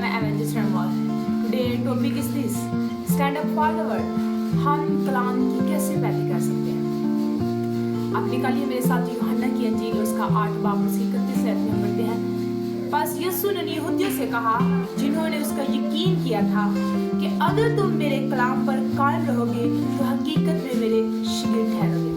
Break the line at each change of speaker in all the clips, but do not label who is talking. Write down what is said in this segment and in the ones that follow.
मैं Avengers Runwal. Today topic is this, stand up for the world. हम कलाम की कैसे पैरवी कर सकते हैं? आप निकालिए मेरे साथ यूहन्ना की अंजील, उसका 8 बाब उसकी 31 आयत में पढ़ते हैं। बस यीशु ने यहूदियों से कहा जिन्होंने उसका यकीन किया था कि अगर तुम मेरे कलाम पर कायम रहोगे तो हकीकत में मेरे शागिर्द ठहरोगे।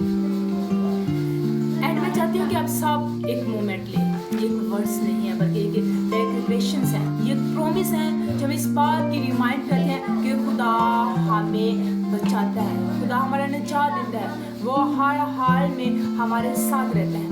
एंड मैं चाहती हूँ कि आप सब एक मोमेंट लें, एक वर्स नहीं है बल्कि एक डेक्लेरेशंस है, ये प्रॉमिस है जो हम इस बात की रिमाइंड करते हैं कि खुदा हमें बचाता है, खुदा हमारा निजात देता है, वो हर हाल में हमारे साथ रहता है।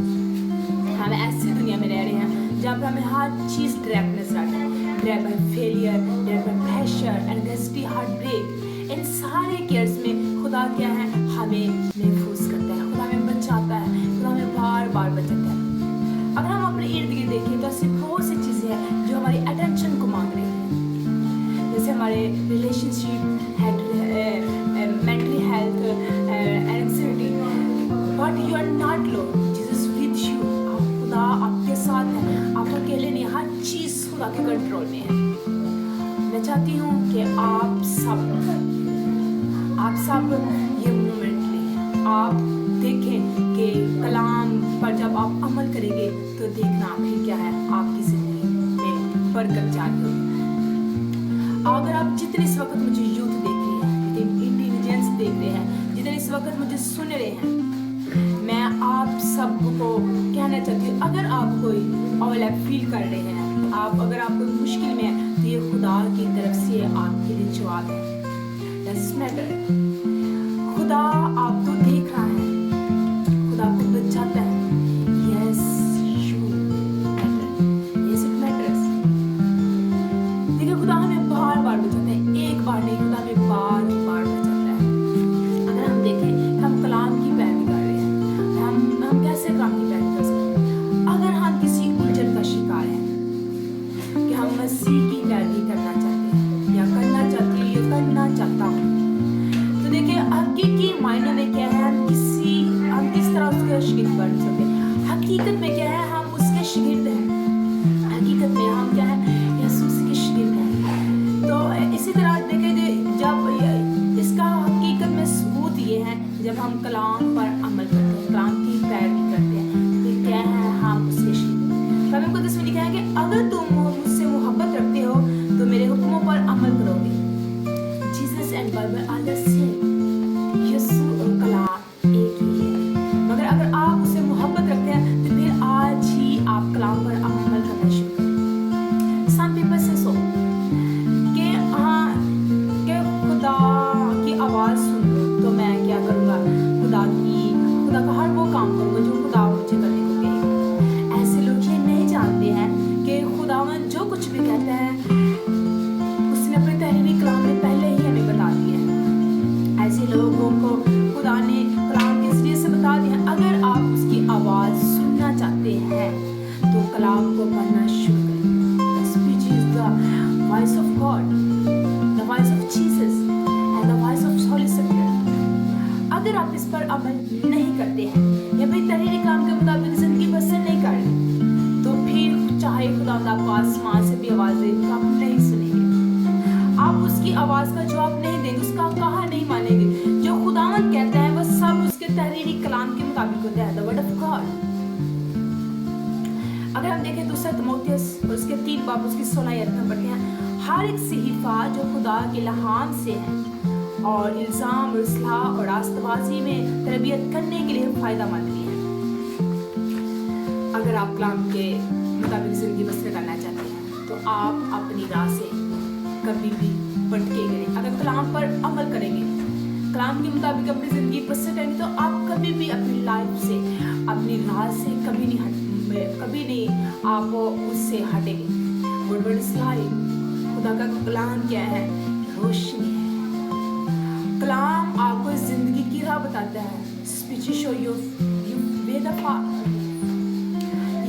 हम ऐसी दुनिया में रह रहे हैं जहाँ पर हमें हर चीज़ ड्रैप नजर आती है, trap by failure, trap by pressure, anxiety, heartbreak. इन सारे केयर्स में खुदा क्या है, हमें महफूज करता है, खुदा हमें बचाता है, खुदा हमें बार बार बचाता है। अगर हम अपने इर्द गिर्द देखें तो ऐसी बहुत सी चीज़ें हैं जो हमारी अटेंशन को मांग रही हैं, जैसे हमारे relationship, mentally health, anxiety. But you are not alone, Jesus with you. खुदा आपके साथ है, आप अकेले नहीं, हर चीज़ खुदा के कंट्रोल में है। मैं चाहती हूँ कि आप सब ये मोमेंट लें, आप देखें कि कलाम पर जब आप अमल करेंगे तो देखना फिर क्या है, आपकी जिंदगी में बरकत जारी होगी। अगर आप जितने इस वक्त मुझे यूथ देख रहे हैं, जितने इंटेलिजेंस देख रहे हैं, जितने इस वक्त मुझे सुन रहे हैं, मैं आप सबको कहना चाहती हूँ, अगर आप कोई ओवरलैप फील कर रहे हैं, अगर आप कोई मुश्किल में है, तो ये खुदा की तरफ से आपके लिए जवाब है। डजंट मैटर, खुदा आपको देख रहा है, खुदा आपको बचाता है। Yes you matter, yes it matters. देखिए खुदा हमें बार बार बचाता है, एक बार नहीं, खुदा हमें बार बार बचाता है। अगर हम देखें हम कलाम की पैरवी कर रहे हैं, हम कैसे कलाम की पैरवी कर सकते हैं? अगर हम किसी उलझन का शिकार हैं कि हम मसीह की पैरवी करना चाहते हैं या करना चाहती है या करना चाहता हूँ, तो देखिए हकीकी मायने में क्या है, हम किस तरह उसके शागिर्द बन सकते हैं। हकीकत में क्या है, हम उसके शागिर्द हैं। हकीकत में हम क्या है, यीशु के शागिर्द हैं। तो इसी तरह देखिए जब इसका हकीकत में सबूत ये है, जब हम कलाम पर अमल करते हैं, कलाम की पैरवी करते हैं, तो क्या है, हम उसके शागिर्द हैं। कलाम मुक़द्दस में लिखा है कि अगर तुम मुझसे मोहब्बत रखते हो तो मेरे हुक्मों पर अमल करोगे। Jesus and Bible are the same, यीशु और कलाम एक ही है। मगर अगर आप उससे मोहब्बत रखते हैं तो फिर आज ही आप कलाम पर अमल करना शुरू करें। सम पीपल से सो कि कि खुदा की आवाज़ सुन लो तो मैं क्या करूँगा, खुदा का हर वो काम करूँगा जो खुदा मुझे करने को कहेगा। ऐसे लोग ये नहीं जानते हैं कि खुदावन जो कुछ भी कहता है उसने अपने तहरीरी कलाम में पहले ही हमें बता दिया है। ऐसे लोगों को खुदा ने कलाम के जरिए से बता दिया। अगर आप उसकी आवाज़ सुनना चाहते हैं तो कलाम को पढ़ना शुरू करें। The speech is the voice of God, the voice of Jesus and the voice of Holy Spirit. अगर आप इस पर अमल नहीं करते हैं या फिर तहरीरी कलाम के मुताबिक जिंदगी बसर नहीं कर रहे, तो फिर चाहे खुदा आपको आसमान से भी आवाज़ दे, तो आप नहीं सुनेंगे, आप उसकी आवाज़ का जवाब नहीं देंगे, उसका कहा नहीं मानेंगे। जो खुदावन कहता है वह सब उसके तहरीरी कलाम के मुताबिक होता है, द वर्ड ऑफ गॉड। अगर हम देखें दूसरा तिमोथियस और उसके 3 बाब उसकी 16 आयत में पढ़ते हैं, हर एक सहीफा जो खुदा के इल्हाम से है और इल्ज़ाम और इस्लाह और रास्तबाजी में तरबियत करने के लिए फ़ायदेमंद भी है। अगर आप कलाम के मुताबिक ज़िंदगी बसर करना चाहते हैं तो आप अपनी राह से कभी भी भटकेंगे नहीं। अगर कलाम पर अमल करेंगे, कलाम के मुताबिक अपनी ज़िंदगी बसर करेंगे, तो आप कभी भी अपनी लाइफ से, अपनी राह से कभी नहीं आप उससे हटेंगे। वर्ड इज लाइफ, खुदा का कलाम क्या है, रोशनी है। कलाम आपको जिंदगी की राह बताता है। Speech show you way the path,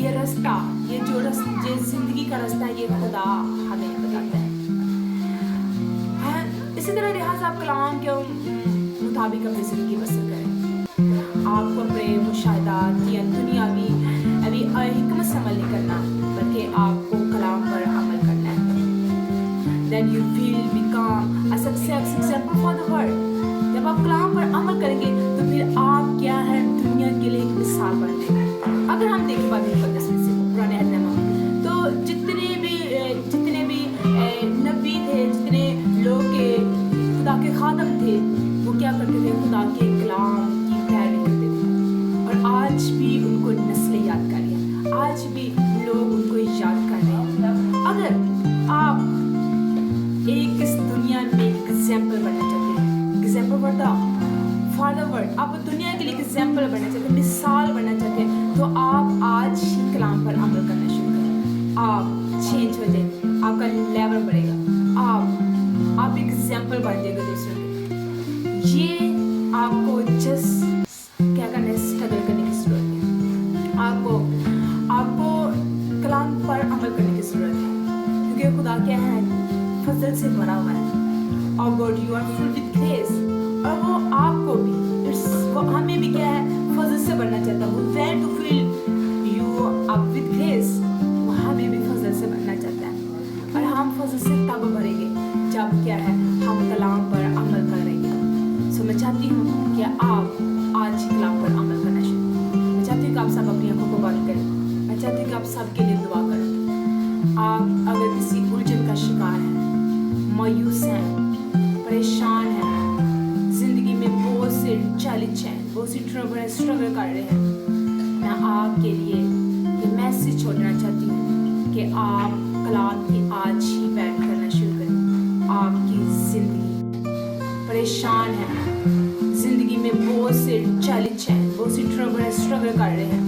ये रास्ता, ये जो जिंदगी का रास्ता है, ये खुदा हमें बताता है। इसी तरह लिहाजा आप कलाम के मुताबिक अपनी जिंदगी बसर करें। आपको अपने मुशाहिदात या दुनियावी हिकमत से अमल नहीं करना, बल्कि आपको कलाम पर अमल करना है। दुनिया के लिए एग्जाम्पल बनना चाहते हैं, मिसाल बनना चाहते हैं, तो आप आज ही कलाम पर अमल करना शुरू करें। आप चेंज हो जाए, आपका लेवल बढ़ेगा, आप एक एग्जाम्पल बन जाएगा दूसरों के। ये आपको जस्ट क्या करना है, स्ट्रगल करने की जरूरत है। आपको कलाम पर अमल करने की जरूरत है, क्योंकि खुदा क्या है, फजल से भरा हुआ है। और God you are full with grace, और वो आपको भी, वो हमें भी क्या है, फजल से भरना चाहता है। वो where to fill you up with grace, वो हमें भी फजल से भरना चाहता है। और हम फजल से तब भरेंगे जब क्या है, हम कलाम पर अमल करेंगे। सो मैं चाहती हूँ कि आप आज ही कलाम पर अमल करना शुरू करें। मैं चाहती हूँ कि आप सब अपनी आंखों को बंद करें। मैं चाहती हूँ कि आप सबके लिए दुआ करें। आप अगर किसी उलझन का शिकार है, मायूस हैं, परेशान हैं, जिंदगी में बहुत से चैलेंज हैं, बहुत सी स्ट्रगल कर रहे हैं, मैं आपके लिए ये मैसेज छोड़ना चाहती हूँ कि आप कलाम की आज ही बैठ करना शुरू करें। आपकी जिंदगी परेशान है, जिंदगी में बहुत से चैलेंज हैं, बहुत सी स्ट्रगल कर रहे हैं,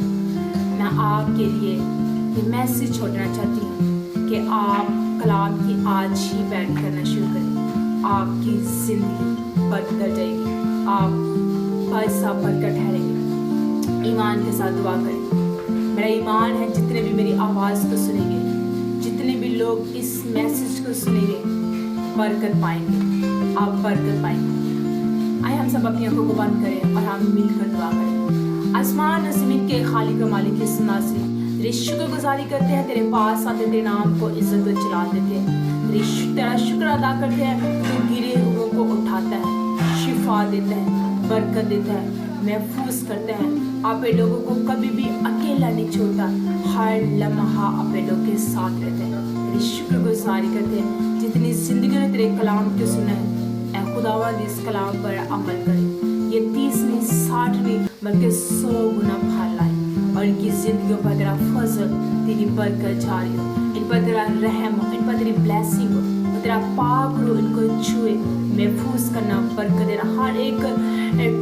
मैं आपके लिए ये मैसेज छोड़ना चाहती हूँ कि आप कलाम की आज ही बैठ करना शुरू करें। आपकी जिंदगी बदल जाएगी, आप पैसा बनकर ठहरेंगे। ईमान के साथ दुआ करें। मेरा ईमान है जितने भी मेरी आवाज़ को सुनेंगे, जितने भी लोग इस मैसेज को सुनेंगे, बरकत पाएंगे, आप बरकत पाएंगे। आइए हम सब अपनी आंखों को बंद करें और हम मिलकर दुआ करें। आसमान और ज़मीन के खालिक और मालिक की नाज़रीन, तेरी शुक्रगुजारी करते हैं, तेरे पास आते, तेरे नाम को इज्जत और जलाल देते हैं, तेरा शुक्र अदा करते हैं। तो गिरे हुओं को उठाता है, शिफा देता है, बरकत देता है, महफूज करता है। आप लोगों को कभी भी अकेला नहीं छोड़ता, हर लम्हा आप लोगों के साथ रहते हैं। तेरी शुक्रगुजारी करते हैं। जितनी जिंदगी ने तेरे कलाम को सुना है, खुदावंद इस कलाम पर अमल करें। ये 30 नहीं, 60 नहीं, बल्कि 100 गुना फल लाए, और इनकी जिंदगियों पर तेरा फजल, तेरी बरकत जारी हो, इन पर तेरा रहम हो, इन पर तेरी ब्लेसिंग हो, और तेरा पाक रो इनको छुए, महफूज करना, बरकत देना, हर एक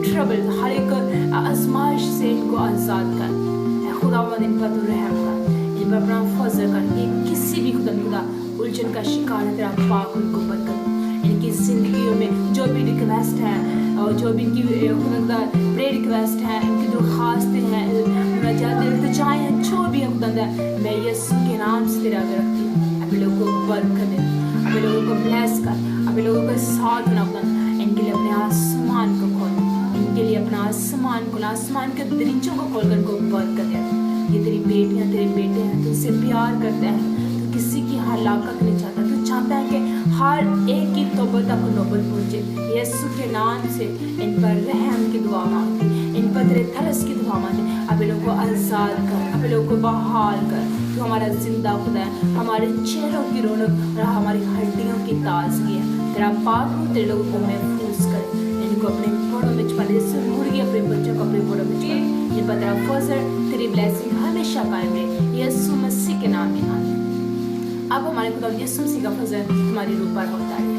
ट्रबल, हर एक आजमाइश से इनको आज़ाद कर। खुदावंद इन पर तू रहम कर, इन पर अपना फजल कर। ये किसी भी खुदा उलझन का शिकार है, तेरा पाक उनको बरकत, इनकी ज़िंदगियों में जो भी रिक्वेस्ट है, और जो भी इनकी प्रे रिक्वेस्ट है, इनकी दरख्वास्तें हैं, इल्तिजाएं हैं, जो भी खुदा मैं यीशु के नाम से तेरा आगे रखती हूँ। अभी लोगों को बरकत दे, अभी लोगों को ब्लेस कर, अभी लोगों को साथ ना खुदा, इनके लिए अपने आसमान को खोल, इनके लिए अपना आसमान खोल, आसमान के दरीचों को खोल कर इनको बरकत दे। ये तेरी बेटियाँ, तेरे बेटे हैं, तुझसे प्यार करते हैं, तो किसी की हलाकत नहीं चाहता, तो चाहता है कि हर एक की तौबत तक नौबत पहुँचे। यीशु के नाम से इन पर रहम की दुआ मांगती, इन पर तेरे तरस की दुआ मांगती। अभी लोगों को आज़ाद कर, अभी लोगों को बहाल कर। तो हमारा जिंदा खुदा है, हमारे चेहरों की रौनक और हमारी हड्डियों की ताजगी है। तेरा पाक रूह तेरे लोगों को महफूज कर, इनको अपने घोड़ों में छुपा ले, मुर्गी अपने बच्चों को अपने घोड़ों में छुपा, इन पर तेरा फजल, तेरी ब्लेसिंग हमेशा कायम रहे। यीशु मसीह के नाम में आमीन। अब हमारे खुदा यीशु मसीह का फजल तुम्हारी रूह पर होता है।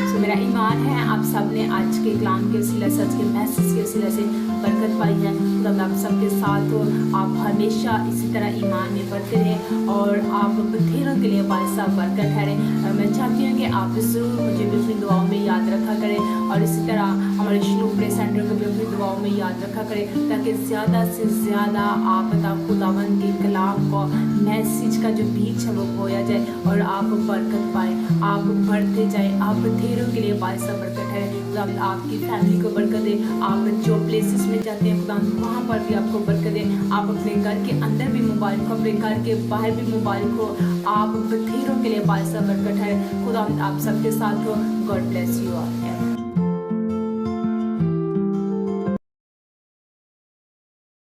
सो मेरा ईमान है आप सब ने आज के कलाम के वसीले से, आज के मैसेज के वसीले से बरकत पाई है। खुदा आप सबके साथ हो, आप हमेशा इसी तरह ईमान में बढ़ते रहें और आप बथेरों के लिए बारिश बरकत ठहरे। मैं चाहती हूँ कि आप ज़रूर मुझे भी अपनी दुआओं में याद रखा करें, और इसी तरह हमारे शलूम प्रे सेंटर को भी अपनी दुआओं में याद रखा करें, ताकि ज़्यादा से ज़्यादा आप खुदावंद के कलाम को, मैसेज का जो बीज है वो बोया जाए और आप बरकत पाए, आप बढ़ते जाए, आप बथेरों के लिए बारिश बरकत है। खुदा आपकी फैमिली को बरकत दे, आप जो प्लेसेस में जाते हैं खुदा वहाँ पर भी आपको बरकत दे। आप अपने घर के अंदर भी मुबारक हो, अपने घर के बाहर भी मुबारक हो, आप बथेरों के लिए बारिश बरकत है। खुदा आप सबके साथ हो। God bless you all.